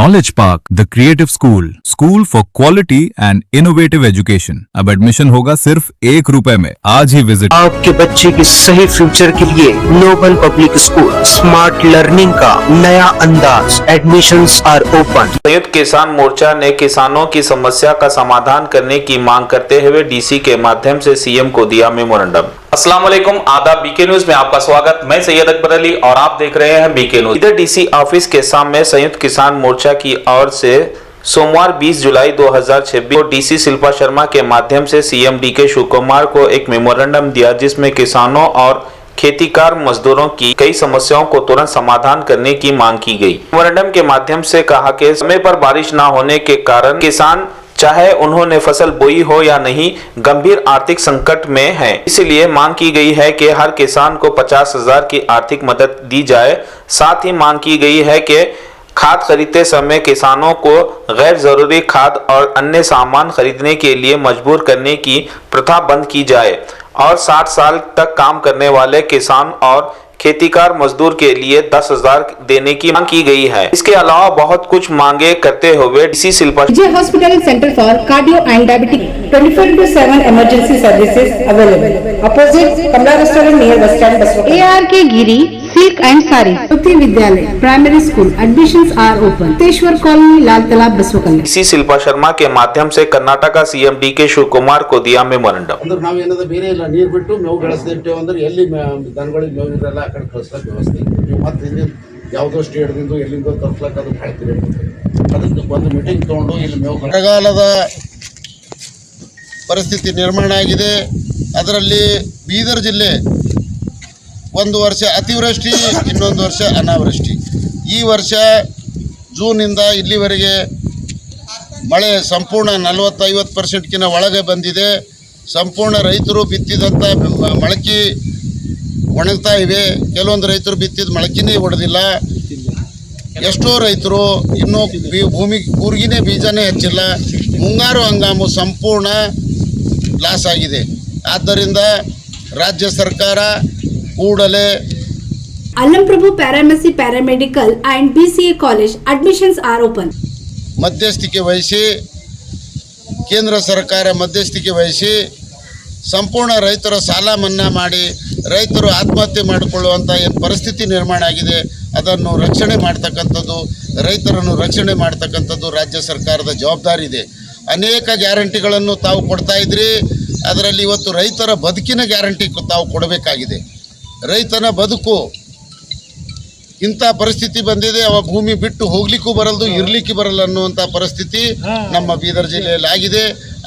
Knowledge Park, the creative school for quality and innovative education. अब admission होगा सिर्फ ₹1 में। आज ही विजिट। आपके बच्चे के सही फ्यूचर के लिए noble public school smart learning का नया अंदाज। Admissions are open. Samyukta Kisan मोर्चा ने किसानों की समस्या का समाधान करने की मांग करते हुए डीसी के माध्यम से सीएम को दिया मेमोरेंडम। अस्सलाम वालेकुम, आदाब। बीके न्यूज में आपका स्वागत। मैं सैयद अकबर अली और आप देख रहे हैं बीके न्यूज। इधर डीसी ऑफिस के सामने संयुक्त किसान मोर्चा की ओर से सोमवार 20 जुलाई 2026 को डीसी शिल्पा शर्मा के माध्यम से सीएम डीके शिव कुमार को एक मेमोरेंडम दिया, जिसमें किसानों और खेतीकार मजदूरों की कई समस्याओं को तुरंत समाधान करने की मांग की गई। मेमोरेंडम के माध्यम से कहा कि समय पर बारिश न होने के कारण किसान चाहे उन्होंने फसल बोई हो या नहीं, गंभीर आर्थिक संकट में है। इसलिए मांग की गई है कि हर किसान को 50,000 की आर्थिक मदद दी जाए। साथ ही मांग की गई है कि खाद खरीदते समय किसानों को गैर जरूरी खाद और अन्य सामान खरीदने के लिए मजबूर करने की प्रथा बंद की जाए और 60 साल तक काम करने वाले किसान और खेतीकार मजदूर के लिए 10,000 देने की मांग की गई है। इसके अलावा बहुत कुछ मांगे करते हुए DC Shilpa hospital centre for cardio and diabetic 24/7 emergency services available opposite Kamla restaurant near bus stand Baswakal. ARK Giri Silk and Sari Jyoti Vidyalay Primary School admissions are open. Teshwar Colony Lal Talab Baswakal. DC Shilpa Sharma के माध्यम से Karnataka CM DK Shiv Kumar को दिया memorandum. ಅಂದ್ರೆ ನಾವು ಏನದ ಬೇರೆ ಇಲ್ಲ, ನೀರು ಬಿಟ್ಟು ಮೇವು ಬೆಳೆಸ್ತಿರ್ತೇವೆ ಅಂದ್ರೆ ಎಲ್ಲಿ ದನಗಳಿಗೆ ಮೇವು ಇರಲ್ಲ ಆ ಕಡೆ ಕಳಿಸ್ಲಿಕ್ಕೆ ವ್ಯವಸ್ಥೆ ನೀವು ಮತ್ತೆ ಹಿಂದಿನ ಯಾವುದೋ ಸ್ಟೇಟ್ದಿಂದ ಎಲ್ಲಿಂದೋ ತರ್ಸ್ಲಕ್ಕೆ ಅದು ಕಾಯ್ತಿರಿ ಅದಕ್ಕೆ ಒಂದು ಮೀಟಿಂಗ್ ತೊಗೊಂಡು ಇಲ್ಲಿ ಮೇವು ಬರಗಾಲದ ಪರಿಸ್ಥಿತಿ ನಿರ್ಮಾಣ ಆಗಿದೆ। ಅದರಲ್ಲಿ ಬೀದರ್ ಜಿಲ್ಲೆ ಒಂದು ವರ್ಷ ಅತಿವೃಷ್ಟಿ, ಇನ್ನೊಂದು ವರ್ಷ ಅನಾವೃಷ್ಟಿ। ಈ ವರ್ಷ ಜೂನಿಂದ ಇಲ್ಲಿವರೆಗೆ ಮಳೆ ಸಂಪೂರ್ಣ 40-50% ಒಳಗೆ ಬಂದಿದೆ। ಸಂಪೂರ್ಣ ರೈತರು ಬಿತ್ತಿದಂಥ ಮೊಳಕೆ ಒಣಗ್ತಾ ಇವೆ, ಕೆಲವೊಂದು ರೈತರು ಬಿತ್ತಿದ ಮೊಳಕೆನೇ ಒಡೆದಿಲ್ಲ। ಎಷ್ಟೋ ರೈತರು ಇನ್ನೂ ಕೂರ್ಗಿನೇ ಬೀಜನೇ ಹಚ್ಚಿಲ್ಲ। ಮುಂಗಾರು ಹಂಗಾಮು ಸಂಪೂರ್ಣ ಲಾಸ್ ಆಗಿದೆ। ಆದ್ದರಿಂದ ರಾಜ್ಯ ಸರ್ಕಾರ ಕೂಡಲೇ Alamprabhu Paramedic Paramedical and BCA College admissions are open. ಮಧ್ಯಸ್ಥಿಕೆ ವಹಿಸಿ, ಕೇಂದ್ರ ಸರ್ಕಾರ ಮಧ್ಯಸ್ಥಿಕೆ ವಹಿಸಿ ಸಂಪೂರ್ಣ ರೈತರ ಸಾಲ ಮನ್ನಾ ಮಾಡಿ ರೈತರು ಆತ್ಮಹತ್ಯೆ ಮಾಡಿಕೊಳ್ಳುವಂಥ ಏನು ಪರಿಸ್ಥಿತಿ ನಿರ್ಮಾಣ ಆಗಿದೆ ಅದನ್ನು ರಕ್ಷಣೆ ಮಾಡ್ತಕ್ಕಂಥದ್ದು, ರೈತರನ್ನು ರಕ್ಷಣೆ ಮಾಡ್ತಕ್ಕಂಥದ್ದು ರಾಜ್ಯ ಸರ್ಕಾರದ ಜವಾಬ್ದಾರಿ ಇದೆ। ಅನೇಕ ಗ್ಯಾರಂಟಿಗಳನ್ನು ತಾವು ಕೊಡ್ತಾ ಇದ್ರಿ, ಅದರಲ್ಲಿ ಇವತ್ತು ರೈತರ ಬದುಕಿನ ಗ್ಯಾರಂಟಿ ತಾವು ಕೊಡಬೇಕಾಗಿದೆ। ರೈತನ ಬದುಕು ಇಂಥ ಪರಿಸ್ಥಿತಿ ಬಂದಿದೆ, ಅವ ಭೂಮಿ ಬಿಟ್ಟು ಹೋಗ್ಲಿಕ್ಕೂ ಬರಲ್ದು, ಇರಲಿಕ್ಕೆ ಬರಲ್ಲ ಅನ್ನುವಂಥ ಪರಿಸ್ಥಿತಿ ನಮ್ಮ ಬೀದರ್ ಜಿಲ್ಲೆಯಲ್ಲಿ ಆಗಿದೆ।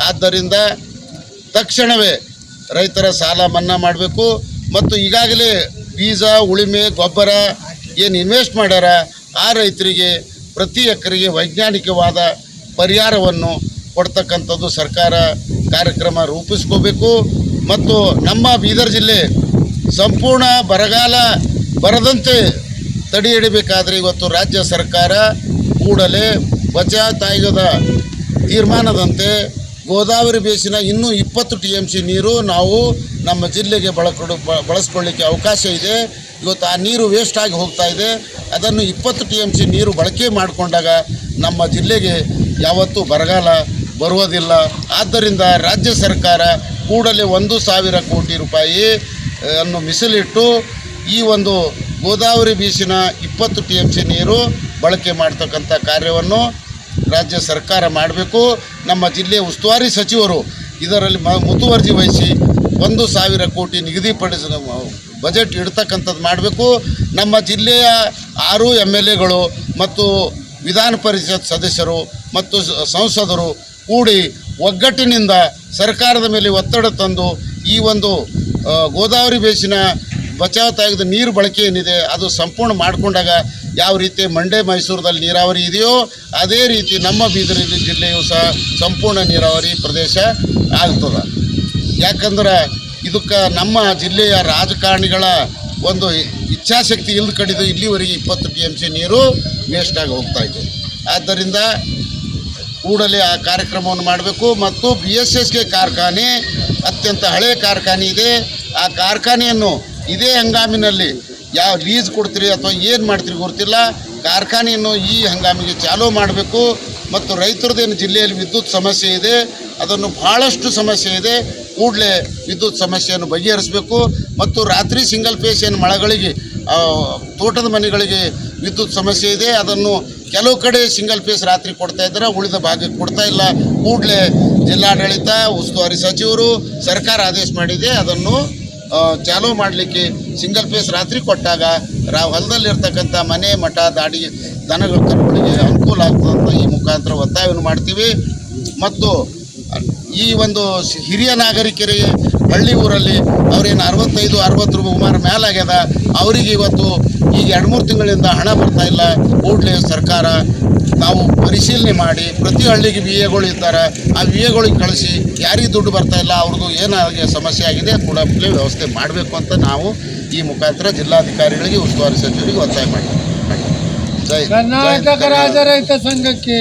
ಆದ್ದರಿಂದ ತಕ್ಷಣವೇ ರೈತರ ಸಾಲ ಮನ್ನಾ ಮಾಡಬೇಕು ಮತ್ತು ಈಗಾಗಲೇ ಬೀಜ, ಉಳಿಮೆ, ಗೊಬ್ಬರ ಏನು ಇನ್ವೆಸ್ಟ್ ಮಾಡ್ಯಾರ ಆ ರೈತರಿಗೆ ಪ್ರತಿ ಎಕರೆಗೆ ವೈಜ್ಞಾನಿಕವಾದ ಪರಿಹಾರವನ್ನು ಕೊಡ್ತಕ್ಕಂಥದ್ದು ಸರ್ಕಾರ ಕಾರ್ಯಕ್ರಮ ರೂಪಿಸ್ಕೋಬೇಕು ಮತ್ತು ನಮ್ಮ ಬೀದರ್ ಜಿಲ್ಲೆ ಸಂಪೂರ್ಣ ಬರಗಾಲ ಬರದಂತೆ ತಡೆ ಹಿಡಿಬೇಕಾದರೆ ಇವತ್ತು ರಾಜ್ಯ ಸರ್ಕಾರ ಕೂಡಲೇ ಬಚಾವ್ ಆಯೋಗದ ತೀರ್ಮಾನದಂತೆ ಗೋದಾವರಿ ಬೇಸಿನ ಇನ್ನೂ 20 TMC ನೀರು ನಾವು ನಮ್ಮ ಜಿಲ್ಲೆಗೆ ಬಳಸ್ಕೊಳ್ಳಿಕ್ಕೆ ಅವಕಾಶ ಇದೆ। ಇವತ್ತು ಆ ನೀರು ವೇಸ್ಟ್ ಆಗಿ ಹೋಗ್ತಾ ಇದೆ, ಅದನ್ನು 20 TMC ನೀರು ಬಳಕೆ ಮಾಡಿಕೊಂಡಾಗ ನಮ್ಮ ಜಿಲ್ಲೆಗೆ ಯಾವತ್ತೂ ಬರಗಾಲ ಬರುವುದಿಲ್ಲ। ಆದ್ದರಿಂದ ರಾಜ್ಯ ಸರ್ಕಾರ ಕೂಡಲೇ 1,000 ಕೋಟಿ ರೂಪಾಯಿ ಅನ್ನು ಮೀಸಲಿಟ್ಟು ಈ ಒಂದು ಗೋದಾವರಿ ಬೀಸಿನ 20 TMC ನೀರು ಬಳಕೆ ಮಾಡ್ತಕ್ಕಂಥ ಕಾರ್ಯವನ್ನು ರಾಜ್ಯ ಸರ್ಕಾರ ಮಾಡಬೇಕು। ನಮ್ಮ ಜಿಲ್ಲೆಯ ಉಸ್ತುವಾರಿ ಸಚಿವರು ಇದರಲ್ಲಿ ಮುತುವರ್ಜಿ ವಹಿಸಿ 1,000 ಕೋಟಿ ನಿಗದಿಪಡಿಸಿ ಬಜೆಟ್ ಇಡ್ತಕ್ಕಂಥದ್ದು ಮಾಡಬೇಕು। ನಮ್ಮ ಜಿಲ್ಲೆಯ 6 MLAಗಳು ಮತ್ತು ವಿಧಾನ ಪರಿಷತ್ ಸದಸ್ಯರು ಮತ್ತು ಸಂಸದರು ಕೂಡಿ ಒಗ್ಗಟ್ಟಿನಿಂದ ಸರ್ಕಾರದ ಮೇಲೆ ಒತ್ತಡ ತಂದು ಈ ಒಂದು ಗೋದಾವರಿ ಬೇಸಿನ ಬಚಾವ್ ತಾಯದ ನೀರು ಬಳಕೆ ಏನಿದೆ ಅದು ಸಂಪೂರ್ಣ ಮಾಡಿಕೊಂಡಾಗ ಯಾವ ರೀತಿ ಮಂಡ್ಯ ಮೈಸೂರದಲ್ಲಿ ನೀರಾವರಿ ಇದೆಯೋ ಅದೇ ರೀತಿ ನಮ್ಮ ಬೀದರ್ ಜಿಲ್ಲೆಯೂ ಸಹ ಸಂಪೂರ್ಣ ನೀರಾವರಿ ಪ್ರದೇಶ ಆಗ್ತದೆ। ಯಾಕಂದ್ರೆ ಇದಕ್ಕೆ ನಮ್ಮ ಜಿಲ್ಲೆಯ ರಾಜಕಾರಣಿಗಳ ಒಂದು ಇಚ್ಛಾಶಕ್ತಿ ಇಲ್ದ ಕಡಿದು ಇಲ್ಲಿವರೆಗೆ 20 TMC ನೀರು ವೇಸ್ಟ್ ಆಗಿ ಹೋಗ್ತಾ ಇದೆ। ಆದ್ದರಿಂದ ಕೂಡಲೇ ಆ ಕಾರ್ಯಕ್ರಮವನ್ನು ಮಾಡಬೇಕು ಮತ್ತು BSSK ಕಾರ್ಖಾನೆ ಅತ್ಯಂತ ಹಳೆಯ ಕಾರ್ಖಾನೆ ಇದೆ, ಆ ಕಾರ್ಖಾನೆಯನ್ನು ಇದೇ ಹಂಗಾಮಿನಲ್ಲಿ ಯಾವ ಲೀಸ್ ಕೊಡ್ತೀರಿ ಅಥವಾ ಏನು ಮಾಡ್ತೀರಿ ಗೊತ್ತಿಲ್ಲ, ಕಾರ್ಖಾನೆಯನ್ನು ಈ ಹಂಗಾಮಿಗೆ ಚಾಲೂ ಮಾಡಬೇಕು. ಮತ್ತು ರೈತರದ್ದೇನು ಜಿಲ್ಲೆಯಲ್ಲಿ ವಿದ್ಯುತ್ ಸಮಸ್ಯೆ ಇದೆ, ಅದನ್ನು ಭಾಳಷ್ಟು ಸಮಸ್ಯೆ ಇದೆ, ಕೂಡಲೇ ವಿದ್ಯುತ್ ಸಮಸ್ಯೆಯನ್ನು ಬಗೆಹರಿಸಬೇಕು. ಮತ್ತು ರಾತ್ರಿ ಸಿಂಗಲ್ ಫೇಸ್ ಏನು ಮಳೆಗಳಿಗೆ ತೋಟದ ಮನೆಗಳಿಗೆ ವಿದ್ಯುತ್ ಸಮಸ್ಯೆ ಇದೆ, ಅದನ್ನು ಕೆಲವು ಕಡೆ ಸಿಂಗಲ್ ಫೇಸ್ ರಾತ್ರಿ ಕೊಡ್ತಾ ಇದ್ದಾರೆ, ಉಳಿದ ಭಾಗಕ್ಕೆ ಕೊಡ್ತಾ ಇಲ್ಲ. ಕೂಡಲೇ ಜಿಲ್ಲಾಡಳಿತ, ಉಸ್ತುವಾರಿ ಸಚಿವರು, ಸರ್ಕಾರ ಆದೇಶ ಮಾಡಿದೆ, ಅದನ್ನು ಚಾಲೂ ಮಾಡಲಿಕ್ಕೆ ಸಿಂಗಲ್ ಫೇಸ್ ರಾತ್ರಿ ಕೊಟ್ಟಾಗ ಹೊಲದಲ್ಲಿರ್ತಕ್ಕಂಥ ಮನೆ ಮಠ ದಾಡಿ ದನಗಳ ಕರುಗಳಿಗೆ ಅನುಕೂಲ ಆಗ್ತದಂತ ಈ ಮುಖಾಂತರ ಒತ್ತಾಯವನ್ನು ಮಾಡ್ತೀವಿ. ಮತ್ತು ಈ ಒಂದು ಹಿರಿಯ ನಾಗರಿಕರಿಗೆ ಹಳ್ಳಿ ಊರಲ್ಲಿ ಅವ್ರೇನು 65-60 ರೂಪಾಯಿ ಮೇಲಾಗ್ಯದ, ಅವರಿಗೆ ಇವತ್ತು ಈಗ 2-3 ತಿಂಗಳಿಂದ ಹಣ ಬರ್ತಾ ಇಲ್ಲ. ಕೂಡಲೇ ಸರ್ಕಾರ ನಾವು ಪರಿಶೀಲನೆ ಮಾಡಿ ಪ್ರತಿ ಹಳ್ಳಿಗೆ ವಿ ಎಗಳು ಇದ್ದಾರೆ, ಆ ವಿ ಎಗಳಿಗೆ ಕಳಿಸಿ ಯಾರಿಗೆ ದುಡ್ಡು ಬರ್ತಾ ಇಲ್ಲ ಅವ್ರದ್ದು ಏನಾಗಿ ಸಮಸ್ಯೆ ಆಗಿದೆ ಕೂಡಲೇ ವ್ಯವಸ್ಥೆ ಮಾಡಬೇಕು ಅಂತ ನಾವು ಈ ಮುಖಾಂತರ ಜಿಲ್ಲಾಧಿಕಾರಿಗಳಿಗೆ, ಉಸ್ತುವಾರಿ ಸಚಿವರಿಗೆ ಒತ್ತಾಯ ಮಾಡ್ತೀವಿ. ಕರ್ನಾಟಕ ರಾಜ್ಯ ರೈತ ಸಂಘಕ್ಕೆ